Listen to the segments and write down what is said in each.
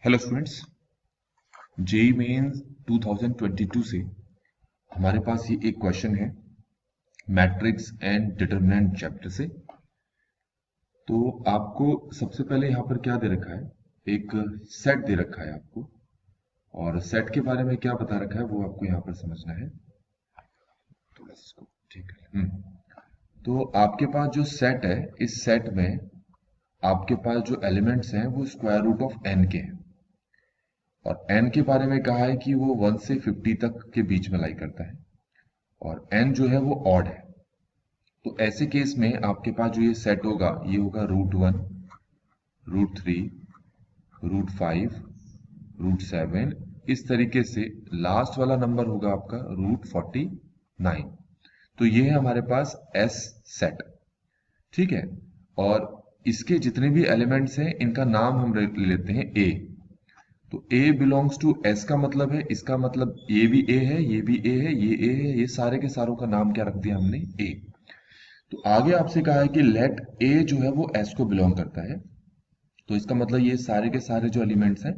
Hello students, JEE mains 2022 से हमारे पास ये एक क्वेश्चन है मैट्रिक्स एंड डिटरमिनेंट चैप्टर से। तो आपको सबसे पहले यहाँ पर क्या दे रखा है, एक सेट दे रखा है आपको, और सेट के बारे में क्या बता रखा है वो आपको यहाँ पर समझना है। थोड़ा सा इसको ठीक है। तो आपके पास जो सेट है, इस सेट में आपके पास जो एलिमेंट्स हैं वो स्क्वायर रूट ऑफ एन के हैं, और n के बारे में कहा है कि वो 1 से 50 तक के बीच में लाई करता है, और n जो है वो ऑड है। तो ऐसे केस में आपके पास जो ये सेट होगा, ये होगा √1, √3, √5, √7, इस तरीके से लास्ट वाला नंबर होगा आपका √49। तो ये है हमारे पास S सेट, ठीक है। और इसके जितने भी एलिमेंट्स हैं इनका नाम हम ले लेते हैं A। तो A बिलोंग्स टू S का मतलब है, इसका मतलब ये भी A है, ये भी A है, ये A है, ये सारे के सारों का नाम क्या रख दिया हमने, A। तो आगे आपसे कहा है कि लेट A जो है वो S को बिलोंग करता है, तो इसका मतलब ये सारे के सारे जो एलिमेंट्स हैं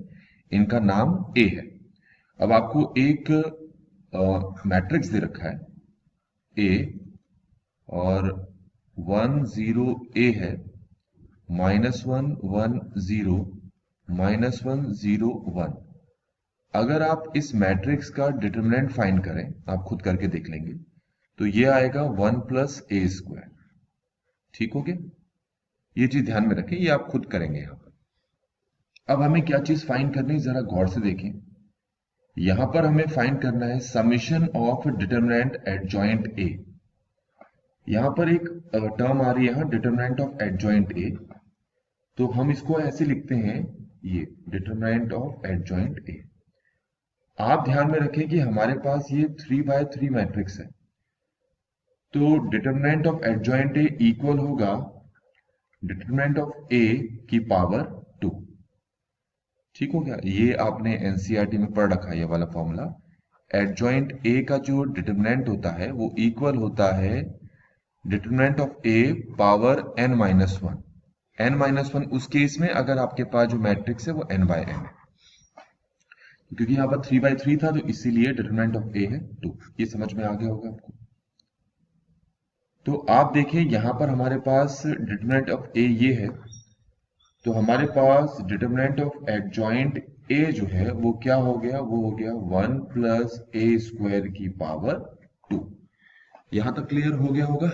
इनका नाम A है। अब आपको एक मैट्रिक्स दे रखा है A, और 1 0 A है, -1 1 0, -1 0 1। अगर आप इस मैट्रिक्स का डिटरमिनेंट फाइंड करें, आप खुद करके देख लेंगे, तो ये आएगा 1 + a²। ठीक हो गया, ये चीज ध्यान में रखें, ये आप खुद करेंगे यहाँ पर। अब हमें क्या चीज फाइंड करनी है, जरा गौर से देखें। यहां पर हमें फाइंड करना है summation of determinant adjoint A. यहां पर एक टर्म आ रही है यहाँ, डिटरमिनेंट ऑफ एडजॉइंट ए। तो हम इसको ऐसे लिखते हैं, ये डिटरमिनेंट ऑफ एडजॉइंट ए। आप ध्यान में रखें कि हमारे पास ये 3×3 मैट्रिक्स है, तो determinant of adjoint A equal होगा डिटरमिनेंट ऑफ ए की पावर 2। ठीक हो गया, ये आपने एनसीईआरटी में पढ़ रखा है ये वाला फॉर्मूला। एडजॉइंट ए का जो डिटरमिनेंट होता है वो इक्वल होता है determinant of A power n-1। n-1 उस केस में अगर आपके पास जो मैट्रिक्स है वो n/n है, क्योंकि यहाँ पर 3×3 था तो इसीलिए डिटरमिनेंट ऑफ ए है 2। ये समझ में आ गया होगा आपको। तो आप देखिए यहाँ पर हमारे पास डिटरमिनेंट ऑफ ए ये है, तो हमारे पास डिटरमिनेंट ऑफ एडजॉइंट ए जो है वो क्या हो गया, वो हो गया 1 + a² की पावर 2। यहां तक क्लियर हो गया होगा।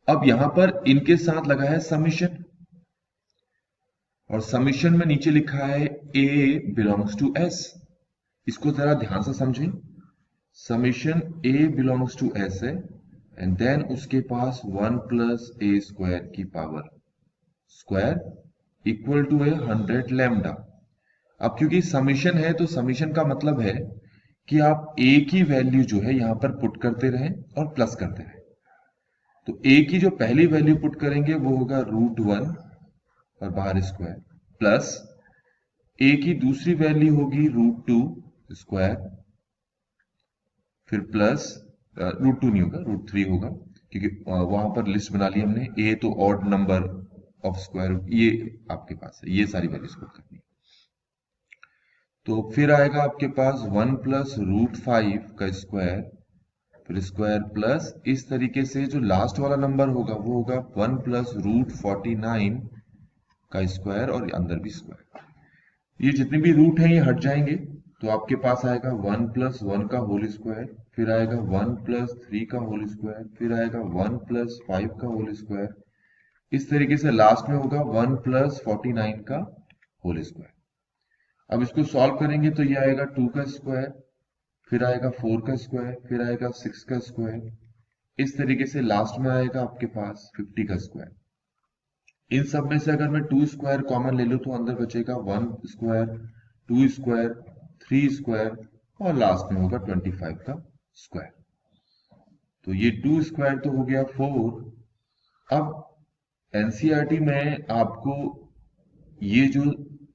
अब यहां पर इनके साथ लगा है समीशन, और समीशन में नीचे लिखा है a बिलोंग्स टू s। इसको जरा ध्यान से समझें। Summation a belongs to s है, एंड देन उसके पास 1 + a² की power square equal to 100 lambda. अब क्योंकि समीशन है तो समीशन का मतलब है कि आप a की वैल्यू जो है यहां पर पुट करते रहें और प्लस करते रहें। तो a की जो पहली वैल्यू पुट करेंगे वो होगा √1 और बाहर स्क्वायर, प्लस a की दूसरी वैल्यू होगी √2 स्क्वायर, फिर प्लस √2 नहीं होगा, √3 होगा, क्योंकि वहां पर लिस्ट बना ली हमने। a तो odd number of square root, ये आपके पास है, ये सारी वैल्यूज पुट करनी है। तो फिर आएगा आपके पास 1 + √5 का स्क्वायर, फिर स्क्वायर प्लस, इस तरीके से जो लास्ट वाला नंबर होगा वो होगा 1 + √49 का स्क्वायर, और अंदर भी स्क्वायर। ये जितने भी रूट हैं ये हट जाएंगे, तो आपके पास आएगा 1 + 1 का होल स्क्वायर, फिर आएगा 1 + 3 का होल स्क्वायर, फिर आएगा 1 + 5 का होल स्क्वायर। इस तरीके से लास्ट में होगा 1 + 49 का होल स्क्वायर। अब इसको सॉल्व करेंगे तो ये आएगा 2 का स्क्वायर, फिर आएगा 4 का स्क्वायर, फिर आएगा 6 का स्क्वायर। इस तरीके से लास्ट में आएगा आपके पास 50 का स्क्वायर। इन सब में से अगर मैं 2 स्क्वायर कॉमन ले लूं तो अंदर बचेगा 1 स्क्वायर, 2 स्क्वायर, 3 स्क्वायर, और लास्ट में होगा 25 का स्क्वायर। तो ये 2 स्क्वायर तो हो गया 4। अब एनसीईआरटी में आपको ये जो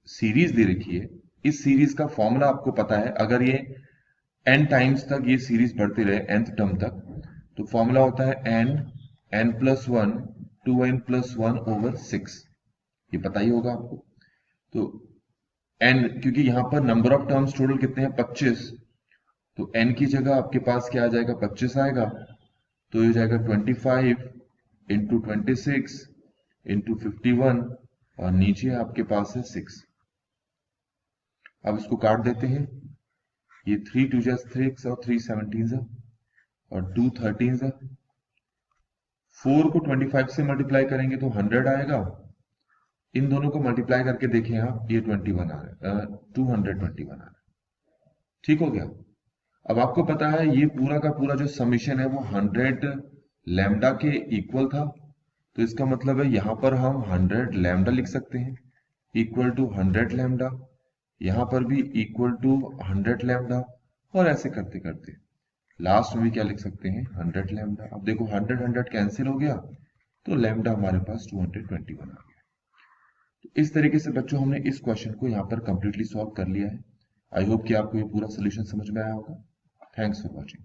सीरीज दे रखी है, इस सीरीज का फॉर्मूला आपको पता है। अगर ये n टाइम्स तक ये सीरीज बढ़ती रहे, nth टर्म तक, तो फॉर्मूला होता है n+1 2n+1/6। ये पता ही होगा आपको। तो एन, क्योंकि यहाँ पर नंबर ऑफ टर्म्स टोटल कितने हैं 25, तो एन की जगह आपके पास क्या आ जाएगा 25 आएगा, तो ये हो जाएगा 25 इंटू 26 इंटू 51 और नीचे आपके पास है 6। अब इसको काट देते हैं, ये 3 2 6 और 3 17 और 2 13 4 को 25 से मल्टीप्लाई करेंगे तो 100 आएगा, इन दोनों को मल्टीप्लाई करके देखें आप, ये 21 आ रहा है, 221 आ रहा है। ठीक हो गया। अब आपको पता है ये पूरा का पूरा जो समीशन है वो 100 लैम्डा के इक्वल था, तो इसका मतलब है यहां पर हम 100 लैम्डा लिख सकते हैं इक्वल टू 100 लैम्डा, यहां पर भी इक्वल टू 100 लैम्डा, और ऐसे करते करते लास्ट में भी क्या लिख सकते हैं 100 लैम्डा। अब देखो 100 100 कैंसिल हो गया, तो लैम्डा हमारे पास 221 आ गया। तो इस तरीके से बच्चों हमने इस क्वेश्चन को यहाँ पर कंप्लीटली सॉल्व कर लिया है। आई होप कि आपको ये पूरा सोल्यूशन समझ में आया होगा। Thanks for watching.